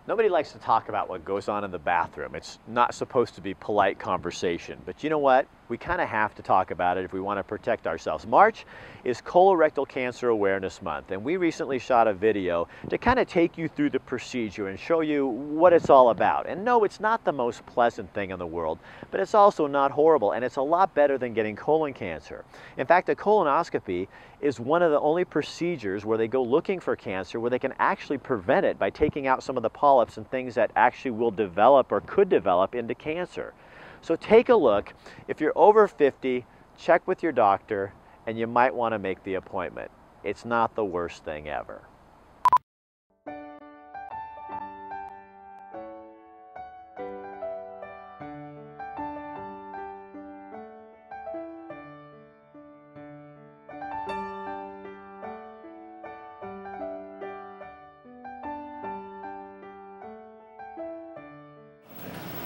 Nobody likes to talk about what goes on in the bathroom. It's not supposed to be polite conversation, but you know what? We kind of have to talk about it if we want to protect ourselves. March is Colorectal Cancer Awareness Month, and we recently shot a video to kind of take you through the procedure and show you what it's all about. And no, it's not the most pleasant thing in the world, but it's also not horrible, and it's a lot better than getting colon cancer. In fact, a colonoscopy is one of the only procedures where they go looking for cancer, where they can actually prevent it by taking out some of the polyps and things that actually will develop or could develop into cancer. So take a look. If you're over 50, check with your doctor, and you might want to make the appointment. It's not the worst thing ever.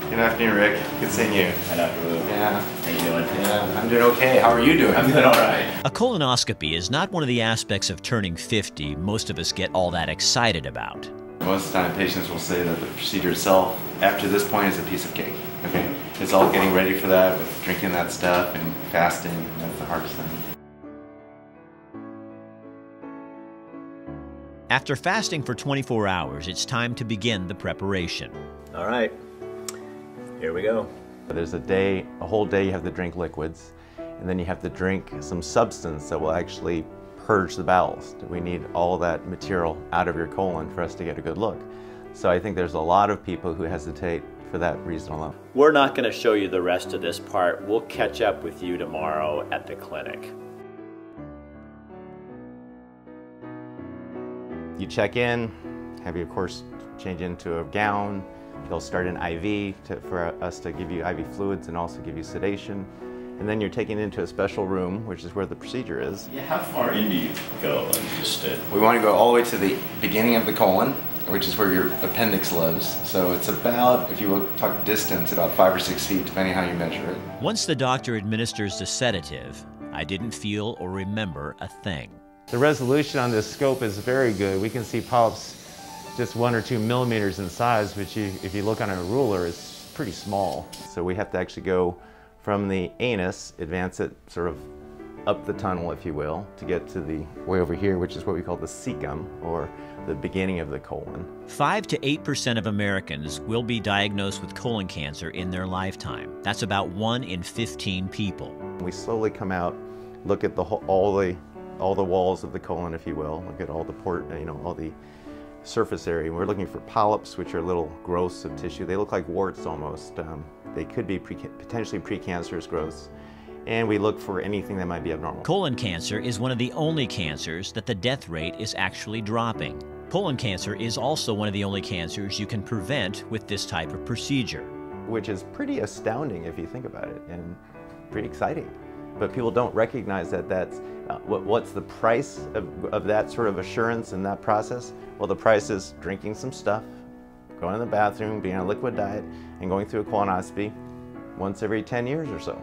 Good afternoon, Rick. Good seeing you. Hi, Dr. Wu. Yeah. How you doing? Yeah, I'm doing okay. How are you doing? I'm doing all right. A colonoscopy is not one of the aspects of turning 50 most of us get all that excited about. Most of the time, patients will say that the procedure itself, after this point, is a piece of cake. Okay? It's all getting ready for that with drinking that stuff and fasting. That's the hardest thing. After fasting for 24 hours, it's time to begin the preparation. All right, here we go. There's a whole day you have to drink liquids, and then you have to drink some substance that will actually purge the bowels. We need all that material out of your colon for us to get a good look. So I think there's a lot of people who hesitate for that reason alone. We're not going to show you the rest of this part. We'll catch up with you tomorrow at the clinic. You check in, have you of course change into a gown. They'll start an IV for us to give you IV fluids and also give you sedation. And then you're taken into a special room, which is where the procedure is. Yeah, how far in do you go? We want to go all the way to the beginning of the colon, which is where your appendix lives. So it's about, if you look, talk distance, about 5 or 6 feet, depending how you measure it. Once the doctor administers the sedative, I didn't feel or remember a thing. The resolution on this scope is very good. We can see polyps just 1 or 2 millimeters in size, which if you look on a ruler is pretty small. So we have to actually go from the anus, advance it sort of up the tunnel, if you will, to get to the way over here, which is what we call the cecum, or the beginning of the colon. 5 to 8% of Americans will be diagnosed with colon cancer in their lifetime. That's about 1 in 15 people. We slowly come out, look at all the walls of the colon, if you will, look at all the all the surface area. We're looking for polyps, which are little growths of tissue. They look like warts almost. They could be potentially precancerous growths. And we look for anything that might be abnormal. Colon cancer is one of the only cancers that the death rate is actually dropping. Colon cancer is also one of the only cancers you can prevent with this type of procedure. Which is pretty astounding if you think about it, and pretty exciting. But people don't recognize that that's, what's the price of that sort of assurance and that process? Well, the price is drinking some stuff, going to the bathroom, being on a liquid diet, and going through a colonoscopy once every 10 years or so.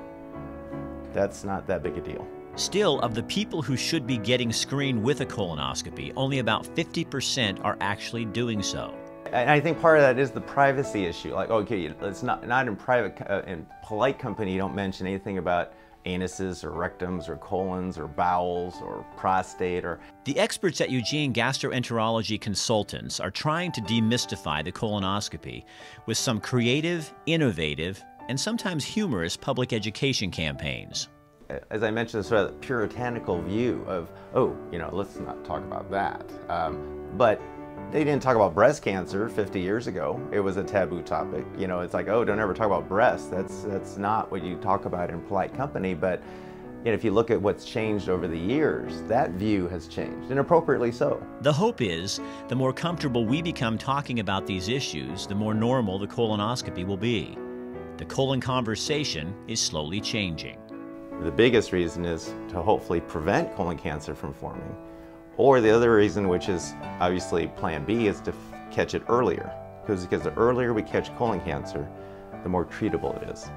That's not that big a deal. Still, of the people who should be getting screened with a colonoscopy, only about 50% are actually doing so. And I think part of that is the privacy issue. Like, okay, it's not in private, in polite company, you don't mention anything about anuses or rectums or colons or bowels or prostate or... The experts at Eugene Gastroenterology Consultants are trying to demystify the colonoscopy with some creative, innovative, and sometimes humorous public education campaigns. As I mentioned, sort of the puritanical view of, oh, let's not talk about that. But they didn't talk about breast cancer 50 years ago. It was a taboo topic. It's like, oh, don't ever talk about breast. That's not what you talk about in polite company. But if you look at what's changed over the years, that view has changed, and appropriately so. The hope is the more comfortable we become talking about these issues, the more normal the colonoscopy will be. The colon conversation is slowly changing. The biggest reason is to hopefully prevent colon cancer from forming. Or the other reason, which is obviously plan B, is to catch it earlier. Because the earlier we catch colon cancer, the more treatable it is.